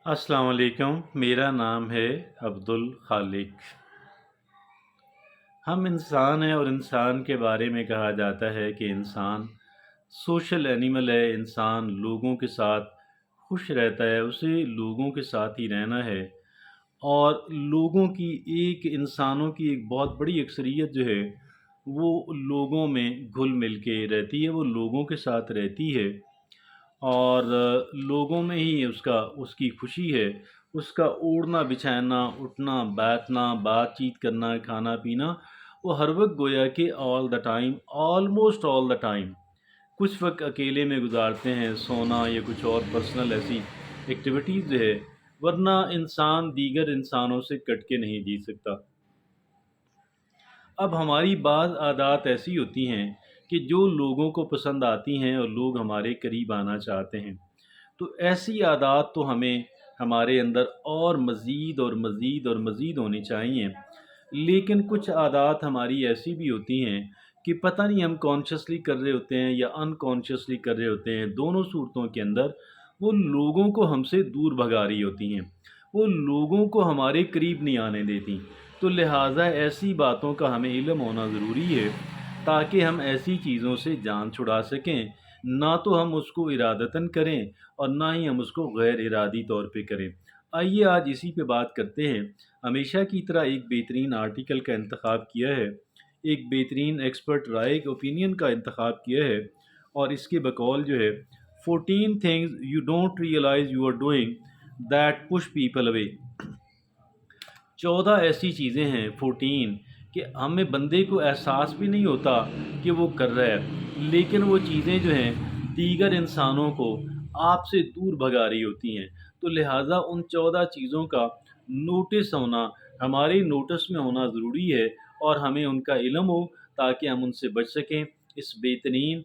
अस्सलाम वालेकुम। मेरा नाम है अब्दुल खालिक। हम इंसान हैं और इंसान के बारे में कहा जाता है कि इंसान सोशल एनिमल है। इंसान लोगों के साथ खुश रहता है, उसे लोगों के साथ ही रहना है। और लोगों की इंसानों की एक बहुत बड़ी अक्सरियत जो है वो लोगों में घुल मिल के रहती है, वो लोगों के साथ रहती है। और लोगों में ही उसकी खुशी है। उसका ओढ़ना बिछाना, उठना बैठना, बातचीत करना, खाना पीना, वो हर वक्त गोया कि all the time, almost all the time कुछ वक्त अकेले में गुजारते हैं, सोना या कुछ और पर्सनल ऐसी एक्टिविटीज़ जो है। वरना इंसान दीगर इंसानों से कट के नहीं जी सकता। अब हमारी बाज़ आदत ऐसी होती हैं कि जो लोगों को पसंद आती हैं और लोग हमारे करीब आना चाहते हैं। तो ऐसी आदत तो हमें हमारे अंदर और मज़ीद और मज़ीद और मज़ीद होनी चाहिए। लेकिन कुछ आदत हमारी ऐसी भी होती हैं कि पता नहीं हम कॉन्शियसली कर रहे होते हैं या अनकॉन्शियसली कर रहे होते हैं, दोनों सूरतों के अंदर वो लोगों को हमसे दूर भगा रही होती हैं। वो लोगों को हमारे करीब नहीं आने देती। तो लिहाजा ऐसी बातों का हमें इल्म होना ज़रूरी है ताकि हम ऐसी चीज़ों से जान छुड़ा सकें। ना तो हम उसको इरादतन करें और ना ही हम उसको गैर इरादी तौर पे करें। आइए आज इसी पे बात करते हैं। हमेशा की तरह एक बेहतरीन आर्टिकल का इंतखाब किया है, एक बेहतरीन एक्सपर्ट राय ओपिनियन का इंतखाब किया है। और इसके बकौल जो है 14 things you don't realise you are doing that push people away. 14 ऐसी चीज़ें हैं, 14, कि हमें बंदे को एहसास भी नहीं होता कि वो कर रहा है, लेकिन वो चीज़ें जो हैं दीगर इंसानों को आपसे दूर भगा रही होती हैं। तो लिहाजा उन 14 चीज़ों का नोटिस होना, हमारे नोटिस में होना ज़रूरी है और हमें उनका इल्म हो ताकि हम उनसे बच सकें। इस बेहतरीन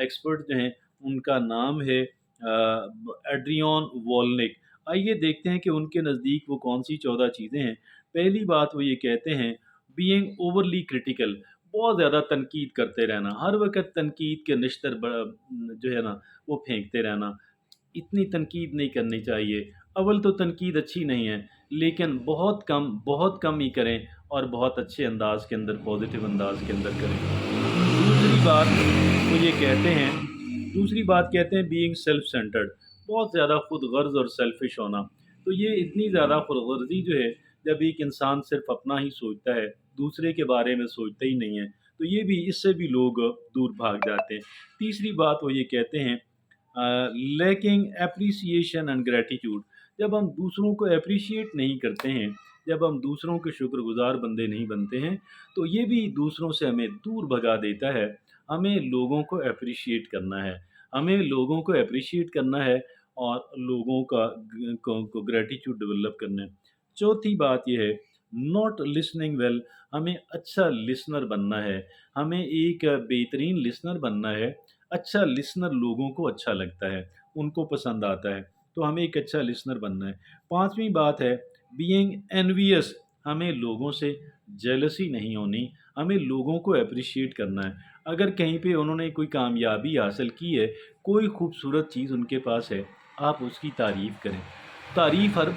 एक्सपर्ट जो हैं उनका नाम है एड्रियन वॉलनिक। आइए देखते हैं कि उनके नज़दीक वो कौन-सी 14 चीज़ें हैं। पहली बात वो ये कहते हैं, बीइंग ओवरली क्रिटिकल, बहुत ज़्यादा तनकीद करते रहना, हर वक़्त तनकीद के निश्तर जो है ना वो फेंकते रहना। इतनी तनकीद नहीं करनी चाहिए। अव्वल तो तनकीद अच्छी नहीं है, लेकिन बहुत कम ही करें और बहुत अच्छे अंदाज़ के अंदर, पॉज़िटिव अंदाज़ के अंदर करें। दूसरी बात वो ये कहते हैं दूसरी बात कहते हैं बीइंग सेल्फ सेंटर्ड, बहुत ज़्यादा खुद गर्ज़ और सेल्फ़िश होना। तो ये इतनी ज़्यादा खुदगर्ज़ी जो है, जब एक इंसान सिर्फ़ अपना ही सोचता है, दूसरे के बारे में सोचता ही नहीं है, तो ये भी इससे भी लोग दूर भाग जाते हैं। तीसरी बात वो ये कहते हैं लैकिंग एप्रिसिएशन एंड ग्रैटिट्यूड, जब हम दूसरों को एप्रिशिएट नहीं करते हैं, जब हम दूसरों के शुक्रगुज़ार बंदे नहीं बनते हैं, तो ये भी दूसरों से हमें दूर भगा देता है। हमें लोगों को एप्रिशिएट करना है, हमें लोगों को एप्रिशिएट करना है और लोगों का को ग्रैटिट्यूड डेवलप करना है। चौथी बात ये है नॉट लिसनिंग वेल, हमें अच्छा लिसनर बनना है, हमें एक बेहतरीन लिसनर बनना है। अच्छा लिसनर लोगों को अच्छा लगता है, उनको पसंद आता है, तो हमें एक अच्छा लिसनर बनना है। पाँचवीं बात है बीइंग एनवियस, हमें लोगों से जेलसी नहीं होनी, हमें लोगों को एप्रिशिएट करना है। अगर कहीं पे उन्होंने कोई कामयाबी हासिल की है, कोई खूबसूरत चीज़ उनके पास है, आप उसकी तारीफ़ करें। तारीफ़ हर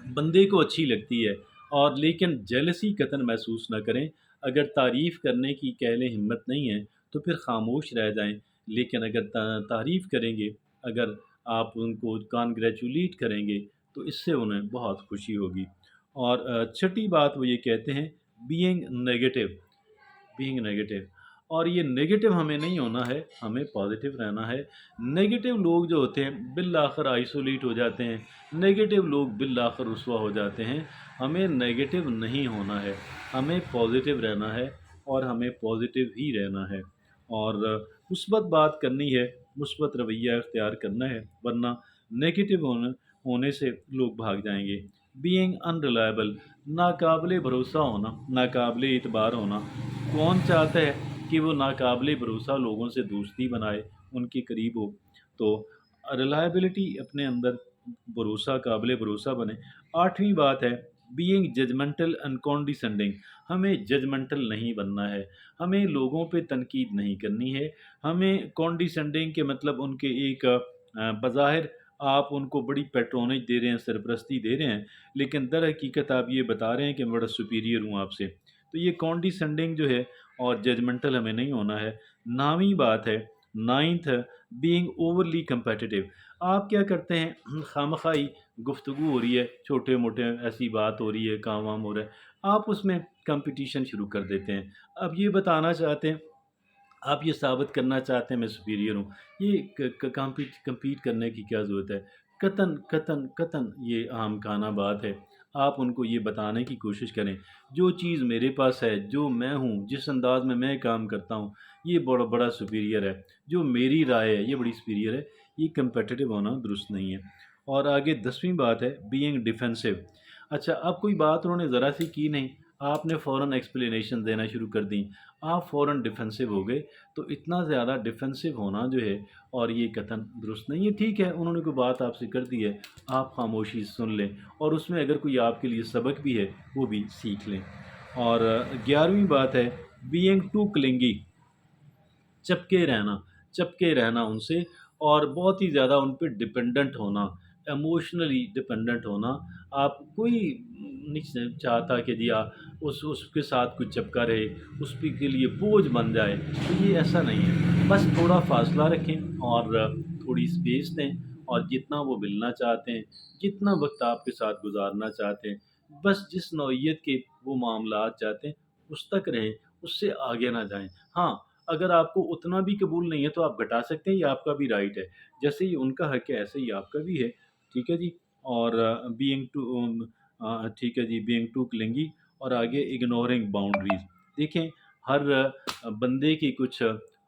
बंदे को अच्छी लगती है, और लेकिन जेलसी कतन महसूस ना करें। अगर तारीफ़ करने की कह लें हिम्मत नहीं है, तो फिर ख़ामोश रह जाएँ। लेकिन अगर तारीफ़ करेंगे, अगर आप उनको कांग्रेचुलेट करेंगे, तो इससे उन्हें बहुत खुशी होगी। और छठी बात वो ये कहते हैं बीइंग नेगेटिव, और ये नेगेटिव हमें नहीं होना है, हमें पॉजिटिव रहना है। नेगेटिव लोग जो होते हैं बिल-आख़िर आइसोलेट हो जाते हैं, नेगेटिव लोग बिल-आख़िर रुसवा हो जाते हैं। हमें नेगेटिव नहीं होना है, हमें पॉजिटिव रहना है और हमें पॉजिटिव ही रहना है। और मुस्बत बात करनी है, मुस्बत रवैया इख्तियार करना है, वरना नेगेटिव होने से लोग भाग जाएँगे। बीइंग अनरिलायबल, नाकाबिले भरोसा होना, नाकाबिले एतबार होना। कौन चाहता है कि वो नाकाबिले भरोसा लोगों से दोस्ती बनाए, उनके करीब हो? तो रिलायबिलिटी अपने अंदर, भरोसा, काबिले भरोसा बने। 8वीं बात है बीइंग जजमेंटल एंड कॉन्डिसेंडिंग, हमें जजमेंटल नहीं बनना है, हमें लोगों पे तनकीद नहीं करनी है, हमें कॉन्डिसेंडिंग के मतलब उनके एक बज़ाहिर آپ ان کو بڑی پیٹرونیج دے رہے ہیں، سرپرستی دے رہے ہیں، لیکن در حقیقت آپ یہ بتا رہے ہیں کہ میں بڑا سپیریئر ہوں آپ سے۔ تو یہ کانڈیسینڈنگ جو ہے اور ججمنٹل ہمیں نہیں ہونا ہے۔ ناویں بات ہے، نائنتھ، بینگ اوورلی کمپیٹیٹیو۔ آپ کیا کرتے ہیں، خواہ گفتگو ہو رہی ہے، چھوٹے موٹے ایسی بات ہو رہی ہے، کام وام ہو رہا ہے، آپ اس میں کمپٹیشن شروع کر دیتے ہیں۔ اب یہ بتانا چاہتے ہیں، آپ یہ ثابت کرنا چاہتے ہیں میں سپیریئر ہوں، یہ کمپیٹ کرنے کی کیا ضرورت ہے؟ قطن قطن قطن یہ اہم کانہ بات ہے۔ آپ ان کو یہ بتانے کی کوشش کریں، جو چیز میرے پاس ہے، جو میں ہوں، جس انداز میں کام کرتا ہوں، یہ بڑا بڑا سپیریئر ہے، جو میری رائے ہے یہ بڑی سپیریئر ہے۔ یہ کمپیٹیٹیو ہونا درست نہیں ہے۔ اور آگے 10ویں بات ہے، بینگ ڈیفینسو۔ اچھا، اب کوئی بات انہوں نے ذرا سی کی نہیں، آپ نے فوراً ایکسپلینیشن دینا شروع کر دیں، آپ فوراً ڈیفینسو ہو گئے۔ تو اتنا زیادہ ڈیفینسو ہونا جو ہے اور یہ قطعاً درست نہیں ہے۔ ٹھیک ہے، انہوں نے کوئی بات آپ سے کر دی ہے، آپ خاموشی سے سن لیں، اور اس میں اگر کوئی آپ کے لیے سبق بھی ہے وہ بھی سیکھ لیں۔ اور 11ویں بات ہے، بینگ ٹو کلنگی، چپکے رہنا ان سے، اور بہت ہی زیادہ ان پہ ڈپینڈنٹ ہونا، ایموشنلی ڈپینڈنٹ ہونا۔ آپ کوئی نہیں چاہتا کہ جی اس کے ساتھ کچھ چپکا رہے، اس پہ کے لیے بوجھ بن جائے، تو یہ ایسا نہیں ہے۔ بس تھوڑا فاصلہ رکھیں اور تھوڑی اسپیس دیں، اور جتنا وہ ملنا چاہتے ہیں، جتنا وقت آپ کے ساتھ گزارنا چاہتے ہیں، بس جس نوعیت کے وہ معاملات چاہتے ہیں اس تک رہیں، اس سے آگے نہ جائیں۔ ہاں، اگر آپ کو اتنا بھی قبول نہیں ہے تو آپ گھٹا سکتے ہیں، یہ آپ کا بھی رائٹ ہے، جیسے ہی ان کا حق ہے ایسے ہی آپ کا بھی ہے۔ ٹھیک ہے جی۔ اور بینگ ٹو ٹھیک ہے جی، بینگ ٹو کلنگی، اور آگے اگنورنگ باؤنڈریز۔ دیکھیں، ہر بندے کی کچھ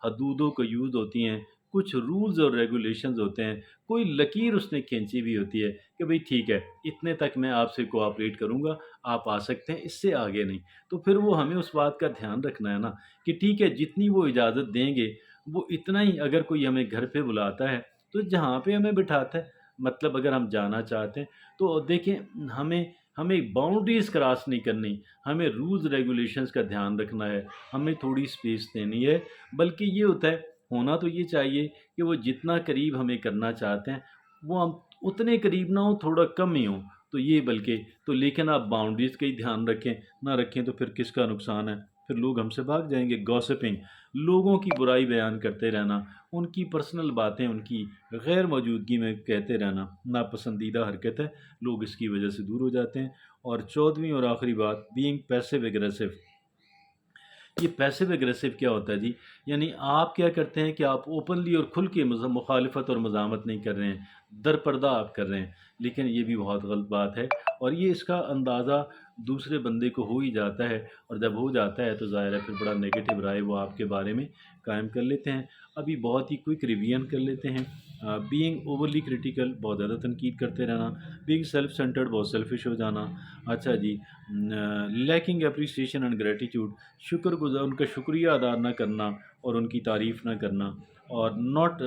حدود و قیود ہوتی ہیں، کچھ رولز اور ریگولیشنز ہوتے ہیں، کوئی لکیر اس نے کھینچی بھی ہوتی ہے کہ بھئی ٹھیک ہے، اتنے تک میں آپ سے کوآپریٹ کروں گا، آپ آ سکتے ہیں، اس سے آگے نہیں۔ تو پھر وہ ہمیں اس بات کا دھیان رکھنا ہے نا کہ ٹھیک ہے، جتنی وہ اجازت دیں گے وہ اتنا ہی۔ اگر کوئی ہمیں گھر پہ بلاتا ہے تو جہاں پہ ہمیں بٹھاتا ہے، مطلب اگر ہم جانا چاہتے ہیں تو دیکھیں، ہمیں ہمیں باؤنڈریز کراس نہیں کرنی، ہمیں رولز ریگولیشنز کا دھیان رکھنا ہے، ہمیں تھوڑی سپیس دینی ہے۔ بلکہ یہ ہوتا ہے، ہونا تو یہ چاہیے کہ وہ جتنا قریب ہمیں کرنا چاہتے ہیں وہ ہم اتنے قریب نہ ہوں، تھوڑا کم ہی ہوں، تو یہ بلکہ تو لیکن آپ باؤنڈریز کا ہی دھیان رکھیں، نہ رکھیں تو پھر کس کا نقصان ہے؟ پھر لوگ ہم سے بھاگ جائیں گے۔ گوسپنگ، لوگوں کی برائی بیان کرتے رہنا، ان کی پرسنل باتیں ان کی غیر موجودگی میں کہتے رہنا ناپسندیدہ حرکت ہے، لوگ اس کی وجہ سے دور ہو جاتے ہیں۔ اور 14ویں اور آخری بات، بینگ پیسو اگریسو۔ یہ پیسو اگریسو کیا ہوتا ہے جی؟ یعنی آپ کیا کرتے ہیں کہ آپ اوپنلی اور کھل کے مخالفت اور مزاحمت نہیں کر رہے ہیں، در پردہ آپ کر رہے ہیں، لیکن یہ بھی بہت غلط بات ہے، اور یہ اس کا اندازہ دوسرے بندے کو ہو ہی جاتا ہے، اور جب ہو جاتا ہے تو ظاہر ہے پھر بڑا نگیٹو رائے وہ آپ کے بارے میں قائم کر لیتے ہیں۔ ابھی بہت ہی کوئک ریویژن کر لیتے ہیں۔ بینگ اوورلی کریٹیکل، بہت زیادہ تنقید کرتے رہنا۔ بینگ سیلف سینٹرڈ، بہت سیلفش ہو جانا۔ اچھا جی، لیکنگ اپریسیشن اینڈ گریٹیٹیوڈ، ان کا شکریہ ادا نہ کرنا اور ان کی تعریف نہ کرنا، اور ناٹ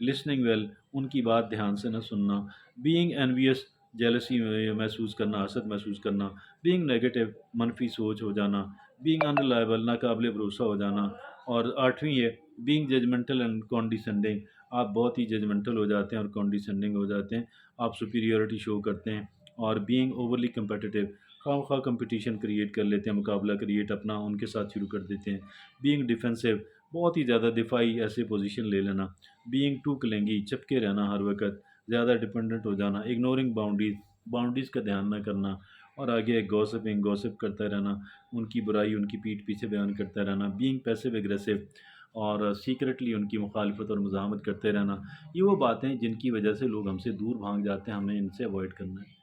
لسننگ ویل، ان کی بات دھیان سے نہ سننا۔ بینگ انویس، جیلسی محسوس کرنا، حسد محسوس کرنا۔ بینگ نیگیٹو، منفی سوچ ہو جانا۔ بینگ انریلائبل، ناقابل بھروسہ ہو جانا۔ اور 8ویں ہے، بینگ ججمنٹل اینڈ کانڈیسینڈنگ، آپ بہت ہی ججمنٹل ہو جاتے ہیں اور کانڈیسینڈنگ ہو جاتے ہیں، آپ سپیریورٹی شو کرتے ہیں۔ اور بینگ اوورلی کمپیٹیٹیو، خواہ خواہ کمپٹیشن کریٹ کر لیتے ہیں، مقابلہ کریٹ اپنا ان کے ساتھ شروع کر دیتے ہیں۔ بینگ ڈیفینسو، بہت ہی زیادہ دفاعی ایسے پوزیشن لے لینا۔ بینگ ٹو کلنگی، چپکے رہنا ہر وقت، زیادہ ڈپینڈنٹ ہو جانا۔ اگنورنگ باؤنڈریز، باؤنڈریز کا دھیان نہ کرنا۔ اور آگے گوسپنگ، گوسپ کرتا رہنا، ان کی برائی ان کی پیٹھ پیچھے بیان کرتا رہنا۔ بینگ پیسو اگریسو، اور سیکرٹلی ان کی مخالفت اور مزاحمت کرتے رہنا۔ یہ وہ باتیں جن کی وجہ سے لوگ ہم سے دور بھاگ جاتے ہیں، ہمیں ان سے اوائڈ کرنا ہے۔